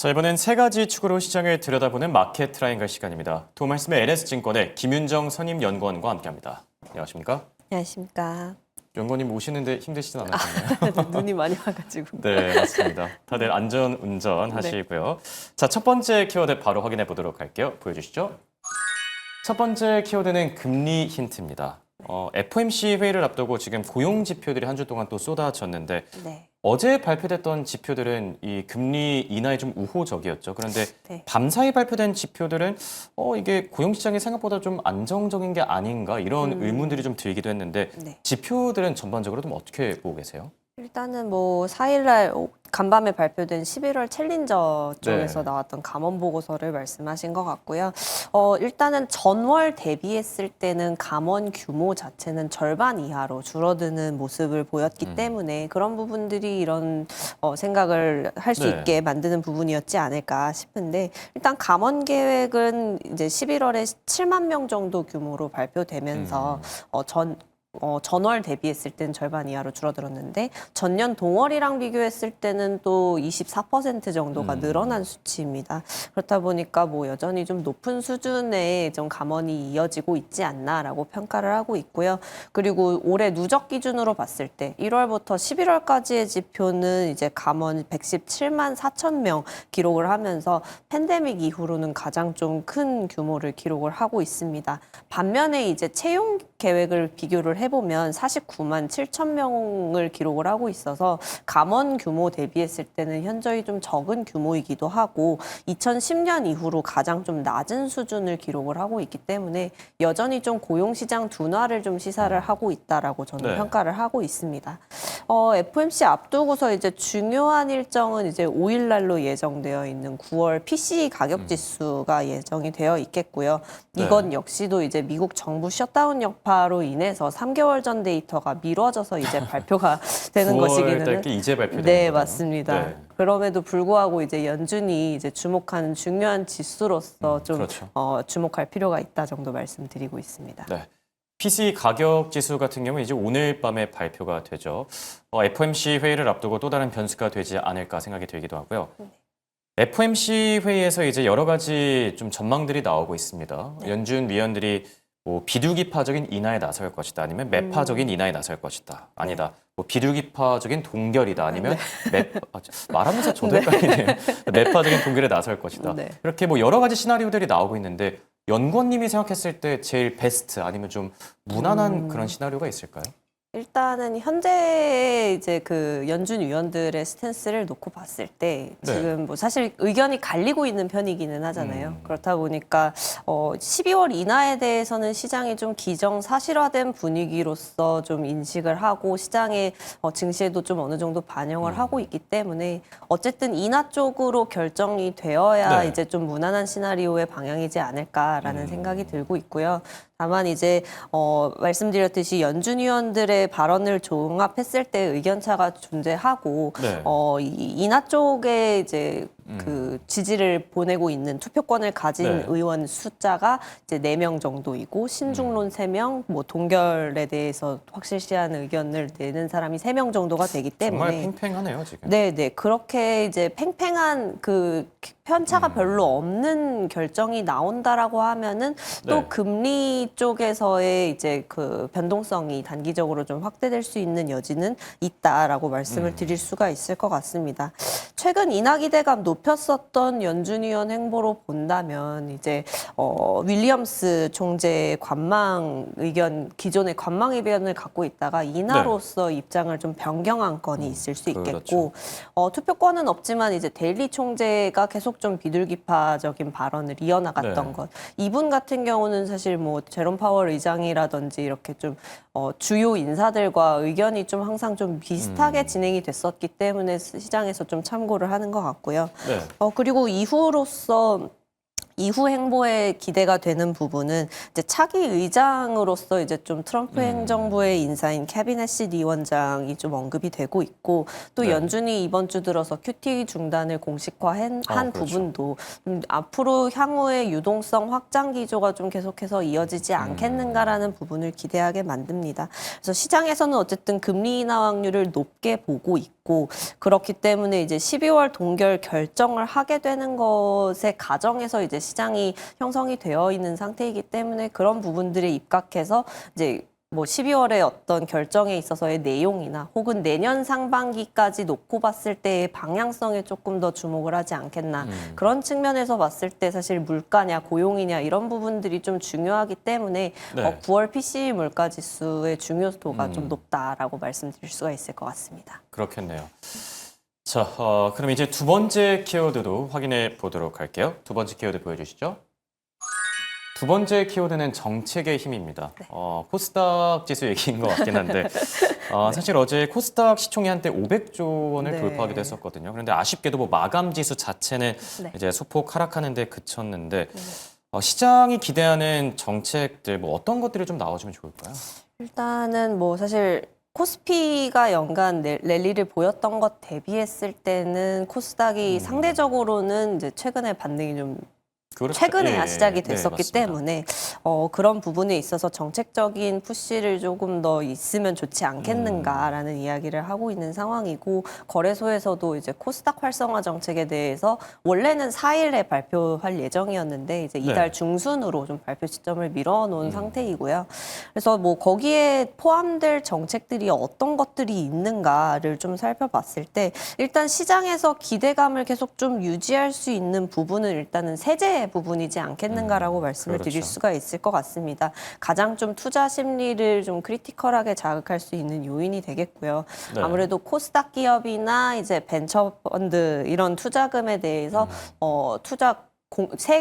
자, 이번엔 세 가지 축으로 시장을 들여다보는 마켓 트라이앵글 시간입니다. 도움 말씀에 NS증권의 김윤정 선임연구원과 함께합니다. 안녕하십니까? 안녕하십니까. 연구원님 오시는데 힘드시진 않으셨나요? 눈이 많이 와가지고. 네, 맞습니다. 다들 안전 운전 하시고요. 자, 첫 번째 키워드 바로 확인해 보도록 할게요. 보여주시죠. 첫 번째 키워드는 금리 힌트입니다. FOMC 회의를 앞두고 지금 고용 지표들이 한 주 동안 또 쏟아졌는데 네. 어제 발표됐던 지표들은 이 금리 인하에 좀 우호적이었죠. 그런데 네. 밤사이 발표된 지표들은 이게 고용 시장이 생각보다 좀 안정적인 게 아닌가 이런 의문들이 좀 들기도 했는데 네. 지표들은 전반적으로 좀 어떻게 보고 계세요? 일단은 뭐 4일날 간밤에 발표된 11월 챌린저 쪽에서 네. 나왔던 감원 보고서를 말씀하신 것 같고요. 일단은 전월 대비했을 때는 감원 규모 자체는 절반 이하로 줄어드는 모습을 보였기 때문에 그런 부분들이 이런 생각을 할 수 네. 있게 만드는 부분이었지 않을까 싶은데 일단 감원 계획은 이제 11월에 7만 명 정도 규모로 발표되면서 전월 대비했을 때는 절반 이하로 줄어들었는데 전년 동월이랑 비교했을 때는 또 24% 정도가 늘어난 수치입니다. 그렇다 보니까 뭐 여전히 좀 높은 수준의 좀 감원이 이어지고 있지 않나라고 평가를 하고 있고요. 그리고 올해 누적 기준으로 봤을 때 1월부터 11월까지의 지표는 이제 감원 117만 4천 명 기록을 하면서 팬데믹 이후로는 가장 좀 큰 규모를 기록을 하고 있습니다. 반면에 이제 채용 계획을 비교를 해보면 49만 7천 명을 기록을 하고 있어서 감원 규모 대비했을 때는 현저히 좀 적은 규모이기도 하고 2010년 이후로 가장 좀 낮은 수준을 기록을 하고 있기 때문에 여전히 좀 고용시장 둔화를 좀 시사를 하고 있다라고 저는 네. 평가를 하고 있습니다. FOMC 앞두고서 이제 중요한 일정은 이제 5일 날로 예정되어 있는 9월 PCE 가격 지수가 예정이 되어 있겠고요. 이건 역시도 이제 미국 정부 셧다운 여파로 인해서 3개월 전 데이터가 미뤄져서 이제 발표가 되는 9월 것이기는 달께 이제 발표되는 네, 거잖아요. 맞습니다. 네. 그럼에도 불구하고 이제 연준이 이제 주목하는 중요한 지수로서 좀 그렇죠. 주목할 필요가 있다 정도 말씀드리고 있습니다. 네. PC 가격 지수 같은 경우는 이제 오늘 밤에 발표가 되죠. FOMC 회의를 앞두고 또 다른 변수가 되지 않을까 생각이 들기도 하고요. FOMC 회의에서 이제 여러 가지 좀 전망들이 나오고 있습니다. 연준 위원들이 뭐 비둘기파적인 인하에 나설 것이다, 아니면 매파적인 인하에 나설 것이다, 아니다. 뭐 비둘기파적인 동결이다, 아니면 말하면서 저도 헷갈리네요. 매파적인 동결에 나설 것이다. 네. 이렇게 뭐 여러 가지 시나리오들이 나오고 있는데 연구원님이 생각했을 때 제일 베스트 아니면 좀 무난한 그런 시나리오가 있을까요? 일단은 현재 이제 그 연준 위원들의 스탠스를 놓고 봤을 때 네. 지금 뭐 사실 의견이 갈리고 있는 편이기는 하잖아요. 그렇다 보니까 12월 인하에 대해서는 시장이 좀 기정사실화된 분위기로서 좀 인식을 하고 시장의 증시에도 좀 어느 정도 반영을 하고 있기 때문에 어쨌든 인하 쪽으로 결정이 되어야 네. 이제 좀 무난한 시나리오의 방향이지 않을까라는 생각이 들고 있고요. 다만 이제 말씀드렸듯이 연준 위원들의 발언을 종합했을 때 의견차가 존재하고 네. 이 인하 쪽에 이제 그 지지를 보내고 있는 투표권을 가진 네. 의원 숫자가 이제 4명 정도이고 신중론 3명, 뭐 동결에 대해서 확실시한 의견을 내는 사람이 3명 정도가 되기 정말 때문에 팽팽하네요, 지금. 네. 그렇게 이제 팽팽한 그 편차가 별로 없는 결정이 나온다라고 하면은 또 네. 금리 쪽에서의 이제 그 변동성이 단기적으로 좀 확대될 수 있는 여지는 있다라고 말씀을 드릴 수가 있을 것 같습니다. 최근 인하 기대감 높였었던 연준 위원 행보로 본다면 이제 윌리엄스 총재의 기존의 관망 의견을 갖고 있다가 인하로서 입장을 좀 변경한 건이 있을 수 있겠고 투표권은 없지만 이제 데일리 총재가 계속 좀 비둘기파적인 발언을 이어나갔던 네. 것. 이분 같은 경우는 사실 뭐 제롬 파월 의장이라든지 이렇게 좀 주요 인사들과 의견이 좀 항상 좀 비슷하게 진행이 됐었기 때문에 시장에서 좀 참고를 하는 것 같고요. 네. 그리고 이후 행보에 기대가 되는 부분은 이제 차기 의장으로서 이제 좀 트럼프 행정부의 인사인 케빈 해시 위원장이 좀 언급이 되고 있고 또 네. 연준이 이번 주 들어서 QT 중단을 공식화한 그렇죠. 부분도 앞으로 향후의 유동성 확장 기조가 좀 계속해서 이어지지 않겠는가라는 부분을 기대하게 만듭니다. 그래서 시장에서는 어쨌든 금리 인하 확률을 높게 보고 있고 있고 그렇기 때문에 이제 12월 동결 결정을 하게 되는 것의 과정에서 이제 시장이 형성이 되어 있는 상태이기 때문에 그런 부분들에 입각해서 이제 뭐 12월에 어떤 결정에 있어서의 내용이나 혹은 내년 상반기까지 놓고 봤을 때의 방향성에 조금 더 주목을 하지 않겠나. 그런 측면에서 봤을 때 사실 물가냐 고용이냐 이런 부분들이 좀 중요하기 때문에 네. 9월 PCE 물가 지수의 중요도가 좀 높다라고 말씀드릴 수가 있을 것 같습니다. 그렇겠네요. 자, 그럼 이제 두 번째 키워드도 확인해 보도록 할게요. 두 번째 키워드 보여주시죠. 두 번째 키워드는 정책의 힘입니다. 코스닥 지수 얘기인 것 같긴 한데 사실 어제 코스닥 시총이 한때 500조 원을 네. 돌파하기도 했었거든요. 그런데 아쉽게도 뭐 마감 지수 자체는 네. 이제 소폭 하락하는 데 그쳤는데 시장이 기대하는 정책들 뭐 어떤 것들이 좀 나와주면 좋을까요? 일단은 뭐 사실 코스피가 연간 랠리를 보였던 것 대비했을 때는 코스닥이 상대적으로는 이제 최근에 반등이 좀 그렇죠. 최근에야 예, 시작이 네, 됐었기 맞습니다. 때문에 그런 부분에 있어서 정책적인 푸시를 조금 더 있으면 좋지 않겠는가라는 이야기를 하고 있는 상황이고 거래소에서도 이제 코스닥 활성화 정책에 대해서 원래는 4일에 발표할 예정이었는데 이제 이달 네. 중순으로 좀 발표 시점을 미뤄놓은 상태이고요. 그래서 뭐 거기에 포함될 정책들이 어떤 것들이 있는가를 좀 살펴봤을 때 일단 시장에서 기대감을 계속 좀 유지할 수 있는 부분은 일단은 세제 부분이지 않겠는가라고 말씀을 드릴 그렇죠. 수가 있을 것 같습니다. 가장 좀 투자 심리를 좀 크리티컬하게 자극할 수 있는 요인이 되겠고요. 네. 아무래도 코스닥 기업이나 이제 벤처 펀드 이런 투자금에 대해서 투자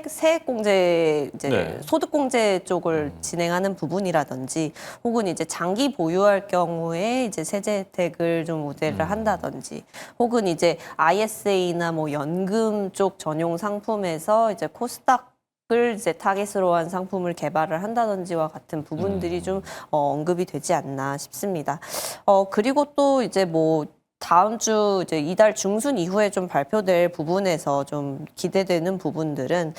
세액공제 이제 네. 소득공제 쪽을 진행하는 부분이라든지 혹은 이제 장기 보유할 경우에 이제 세제 혜택을 좀 우대를 한다든지 혹은 이제 ISA나 뭐 연금 쪽 전용 상품에서 이제 코스닥을 이제 타깃으로 한 상품을 개발을 한다든지와 같은 부분들이 좀 언급이 되지 않나 싶습니다. 그리고 또 이제 뭐 다음 주 이제 이달 중순 이후에 좀 발표될 부분에서 좀 기대되는 부분들은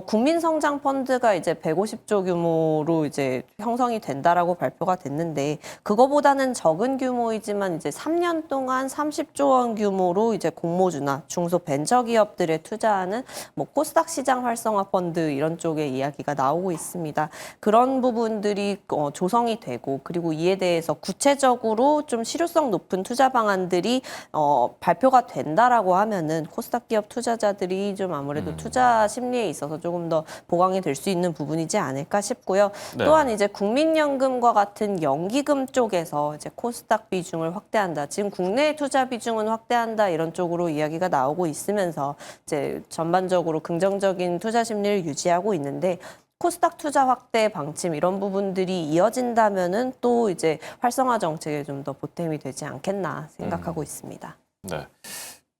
국민성장 펀드가 이제 150조 규모로 이제 형성이 된다라고 발표가 됐는데 그거보다는 적은 규모이지만 이제 3년 동안 30조 원 규모로 이제 공모주나 중소 벤처 기업들에 투자하는 뭐 코스닥 시장 활성화 펀드 이런 쪽의 이야기가 나오고 있습니다. 그런 부분들이 조성이 되고 그리고 이에 대해서 구체적으로 좀 실효성 높은 투자 방안들이 발표가 된다라고 하면은 코스닥 기업 투자자들이 좀 아무래도 투자 심리에 있어서 조금 더 보강이 될 수 있는 부분이지 않을까 싶고요. 네. 또한 이제 국민연금과 같은 연기금 쪽에서 이제 코스닥 비중을 확대한다. 지금 국내 투자 비중은 확대한다 이런 쪽으로 이야기가 나오고 있으면서 이제 전반적으로 긍정적인 투자 심리를 유지하고 있는데. 코스닥 투자 확대 방침 이런 부분들이 이어진다면은 또 이제 활성화 정책에 좀 더 보탬이 되지 않겠나 생각하고 있습니다. 네.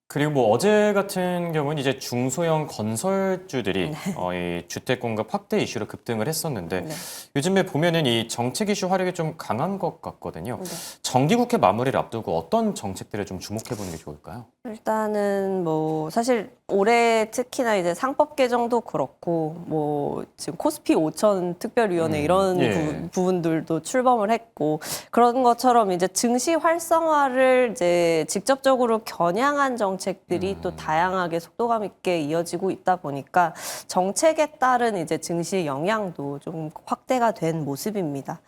그리고 뭐 어제 같은 경우는 이제 중소형 건설주들이 이 주택 공급 확대 이슈로 급등을 했었는데 네. 요즘에 보면은 이 정책 이슈 화력이 좀 강한 것 같거든요. 네. 정기국회 마무리를 앞두고 어떤 정책들을 좀 주목해 보는 게 좋을까요? 일단은 뭐 사실 올해 특히나 이제 상법 개정도 그렇고 뭐 지금 코스피 5천 특별위원회 이런 예. 부분들도 출범을 했고 그런 것처럼 이제 증시 활성화를 이제 직접적으로 겨냥한 정책들이 또 다양하게 속도감 있게 이어지고 있다 보니까 정책에 따른 이제 증시 영향도 좀 확대가 된 모습입니다.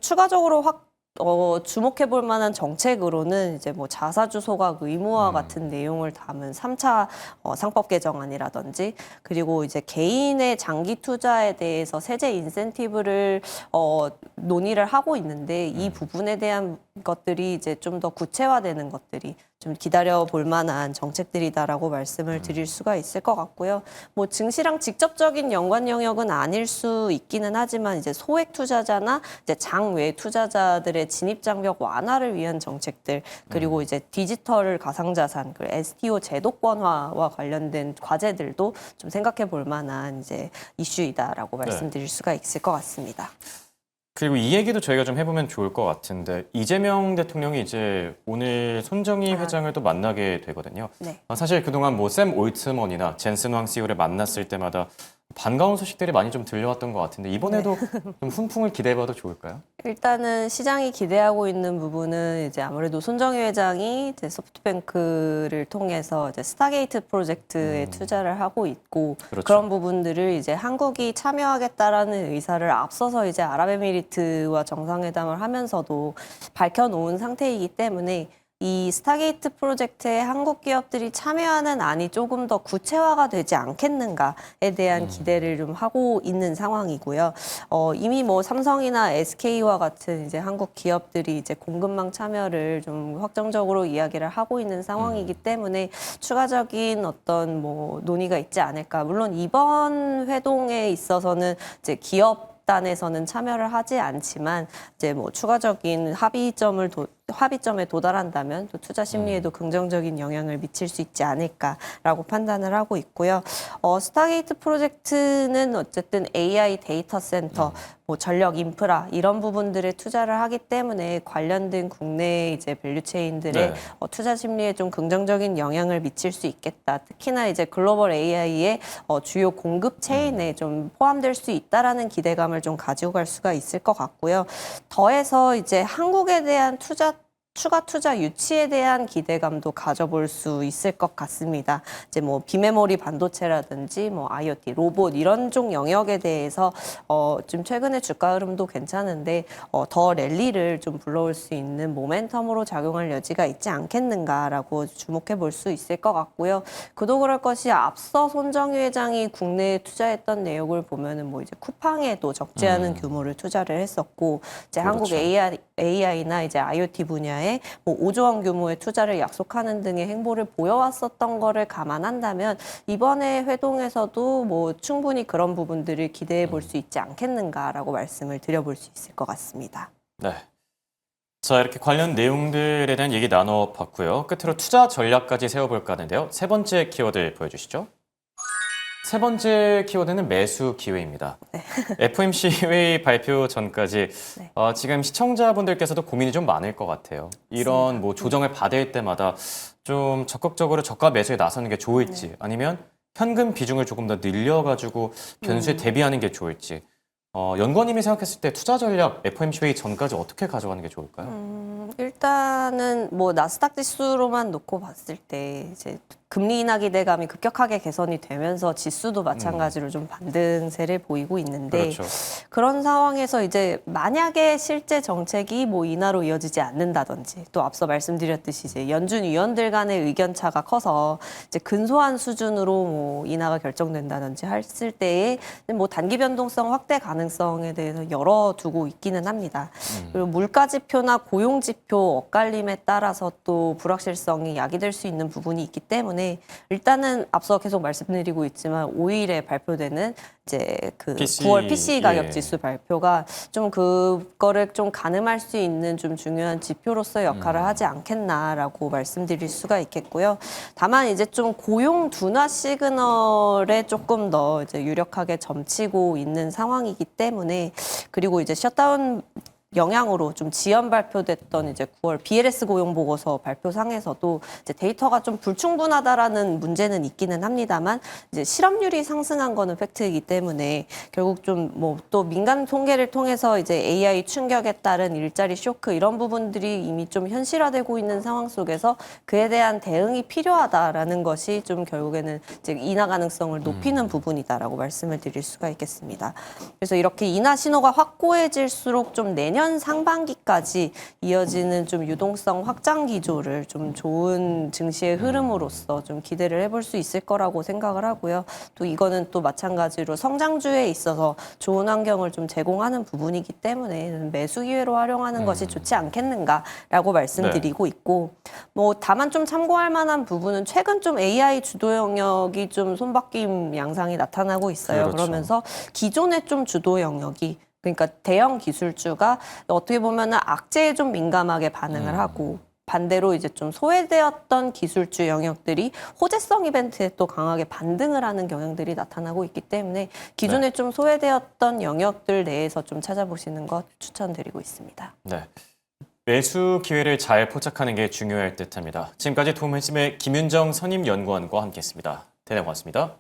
추가적으로 주목해 볼 만한 정책으로는 이제 뭐 자사주 소각 의무화 같은 내용을 담은 3차 상법 개정안이라든지 그리고 이제 개인의 장기 투자에 대해서 세제 인센티브를 논의를 하고 있는데 이 부분에 대한 것들이 이제 좀 더 구체화되는 것들이 좀 기다려 볼 만한 정책들이다라고 말씀을 드릴 수가 있을 것 같고요. 뭐 증시랑 직접적인 연관 영역은 아닐 수 있기는 하지만 이제 소액 투자자나 이제 장외 투자자들의 진입 장벽 완화를 위한 정책들 그리고 이제 디지털 가상자산 그리고 STO 제도권화와 관련된 과제들도 좀 생각해 볼 만한 이제 이슈이다라고 말씀드릴 수가 있을 것 같습니다. 그리고 이 얘기도 저희가 좀 해보면 좋을 것 같은데 이재명 대통령이 이제 오늘 손정희 회장을 또 만나게 되거든요. 네. 사실 그동안 뭐 샘 올트먼이나 젠슨 왕 CEO를 만났을 때마다 반가운 소식들이 많이 좀 들려왔던 것 같은데 이번에도 좀 훈풍을 기대해봐도 좋을까요? 일단은 시장이 기대하고 있는 부분은 이제 아무래도 손정희 회장이 이제 소프트뱅크를 통해서 이제 스타게이트 프로젝트에 투자를 하고 있고 그렇죠. 그런 부분들을 이제 한국이 참여하겠다라는 의사를 앞서서 이제 아랍에미리트와 정상회담을 하면서도 밝혀놓은 상태이기 때문에 이 스타게이트 프로젝트에 한국 기업들이 참여하는 안이 조금 더 구체화가 되지 않겠는가에 대한 기대를 좀 하고 있는 상황이고요. 이미 뭐 삼성이나 SK와 같은 이제 한국 기업들이 이제 공급망 참여를 좀 확정적으로 이야기를 하고 있는 상황이기 때문에 추가적인 어떤 뭐 논의가 있지 않을까. 물론 이번 회동에 있어서는 이제 기업 단에서는 참여를 하지 않지만 이제 뭐 추가적인 합의점에 도달한다면 또 투자 심리에도 긍정적인 영향을 미칠 수 있지 않을까라고 판단을 하고 있고요. 스타게이트 프로젝트는 어쨌든 AI 데이터 센터, 뭐 전력 인프라 이런 부분들에 투자를 하기 때문에 관련된 국내 이제 밸류체인들의 네. 투자 심리에 좀 긍정적인 영향을 미칠 수 있겠다. 특히나 이제 글로벌 AI의 주요 공급 체인에 좀 포함될 수 있다라는 기대감을 좀 가지고 갈 수가 있을 것 같고요. 더해서 이제 한국에 대한 추가 투자 유치에 대한 기대감도 가져볼 수 있을 것 같습니다. 이제 뭐 비메모리 반도체라든지 뭐 IoT, 로봇 이런 쪽 영역에 대해서 좀 최근에 주가 흐름도 괜찮은데 더 랠리를 좀 불러올 수 있는 모멘텀으로 작용할 여지가 있지 않겠는가라고 주목해 볼 수 있을 것 같고요. 그도 그럴 것이 앞서 손정희 회장이 국내에 투자했던 내역을 보면은 뭐 이제 쿠팡에도 적지 않은 규모를 투자를 했었고 이제 한국 그렇죠. AI나 이제 IoT 분야에 뭐 5조 원 규모의 투자를 약속하는 등의 행보를 보여왔었던 거를 감안한다면 이번에 회동에서도 뭐 충분히 그런 부분들을 기대해 볼 수 있지 않겠는가라고 말씀을 드려볼 수 있을 것 같습니다. 네. 자, 이렇게 관련 내용들에 대한 얘기 나눠봤고요. 끝으로 투자 전략까지 세워볼까 하는데요. 세 번째 키워드 보여주시죠. 세 번째 키워드는 매수 기회입니다. FOMC 회의 발표 전까지 네. 지금 시청자분들께서도 고민이 좀 많을 것 같아요. 이런 뭐 조정을 받을 때마다 좀 적극적으로 저가 매수에 나서는 게 좋을지 아니면 현금 비중을 조금 더 늘려가지고 변수에 대비하는 게 좋을지 연구원님이 생각했을 때 투자 전략 FOMC 회의 전까지 어떻게 가져가는 게 좋을까요? 일단은 뭐 나스닥 지수로만 놓고 봤을 때 이제 금리 인하 기대감이 급격하게 개선이 되면서 지수도 마찬가지로 좀 반등세를 보이고 있는데 그렇죠. 그런 상황에서 이제 만약에 실제 정책이 뭐 인하로 이어지지 않는다든지 또 앞서 말씀드렸듯이 이제 연준 위원들 간의 의견 차가 커서 이제 근소한 수준으로 뭐 인하가 결정된다든지 했을 때에 뭐 단기 변동성 확대 가능성에 대해서 열어두고 있기는 합니다. 그리고 물가 지표나 고용 지표 엇갈림에 따라서 또 불확실성이 야기될 수 있는 부분이 있기 때문에 일단은 앞서 계속 말씀드리고 있지만 5일에 발표되는 이제 그 PC, 9월 PC 가격 예. 지수 발표가 좀 그거를 좀 가늠할 수 있는 좀 중요한 지표로서의 역할을 하지 않겠나라고 말씀드릴 수가 있겠고요. 다만 이제 좀 고용 둔화 시그널에 조금 더 이제 유력하게 점치고 있는 상황이기 때문에 그리고 이제 셧다운 영향으로 좀 지연 발표됐던 이제 9월 BLS 고용 보고서 발표상에서도 이제 데이터가 좀 불충분하다라는 문제는 있기는 합니다만 이제 실업률이 상승한 거는 팩트이기 때문에 결국 좀 뭐 또 민간 통계를 통해서 이제 AI 충격에 따른 일자리 쇼크 이런 부분들이 이미 좀 현실화되고 있는 상황 속에서 그에 대한 대응이 필요하다라는 것이 좀 결국에는 이제 인하 가능성을 높이는 부분이다라고 말씀을 드릴 수가 있겠습니다. 그래서 이렇게 인하 신호가 확고해질수록 좀 내년 상반기까지 이어지는 좀 유동성 확장 기조를 좀 좋은 증시의 흐름으로서 좀 기대를 해볼 수 있을 거라고 생각을 하고요. 또 이거는 또 마찬가지로 성장주에 있어서 좋은 환경을 좀 제공하는 부분이기 때문에 매수 기회로 활용하는 것이 좋지 않겠는가라고 말씀드리고 있고 뭐 다만 좀 참고할 만한 부분은 최근 좀 AI 주도 영역이 좀 손바뀜 양상이 나타나고 있어요. 그렇죠. 그러면서 기존의 좀 주도 영역이 그러니까 대형 기술주가 어떻게 보면은 악재에 좀 민감하게 반응을 하고 반대로 이제 좀 소외되었던 기술주 영역들이 호재성 이벤트에 또 강하게 반등을 하는 경향들이 나타나고 있기 때문에 기존에 좀 소외되었던 영역들 내에서 좀 찾아보시는 것 추천드리고 있습니다. 네. 매수 기회를 잘 포착하는 게 중요할 듯합니다. 지금까지 도움말씀의 김윤정 선임연구원과 함께했습니다. 대단히 고맙습니다.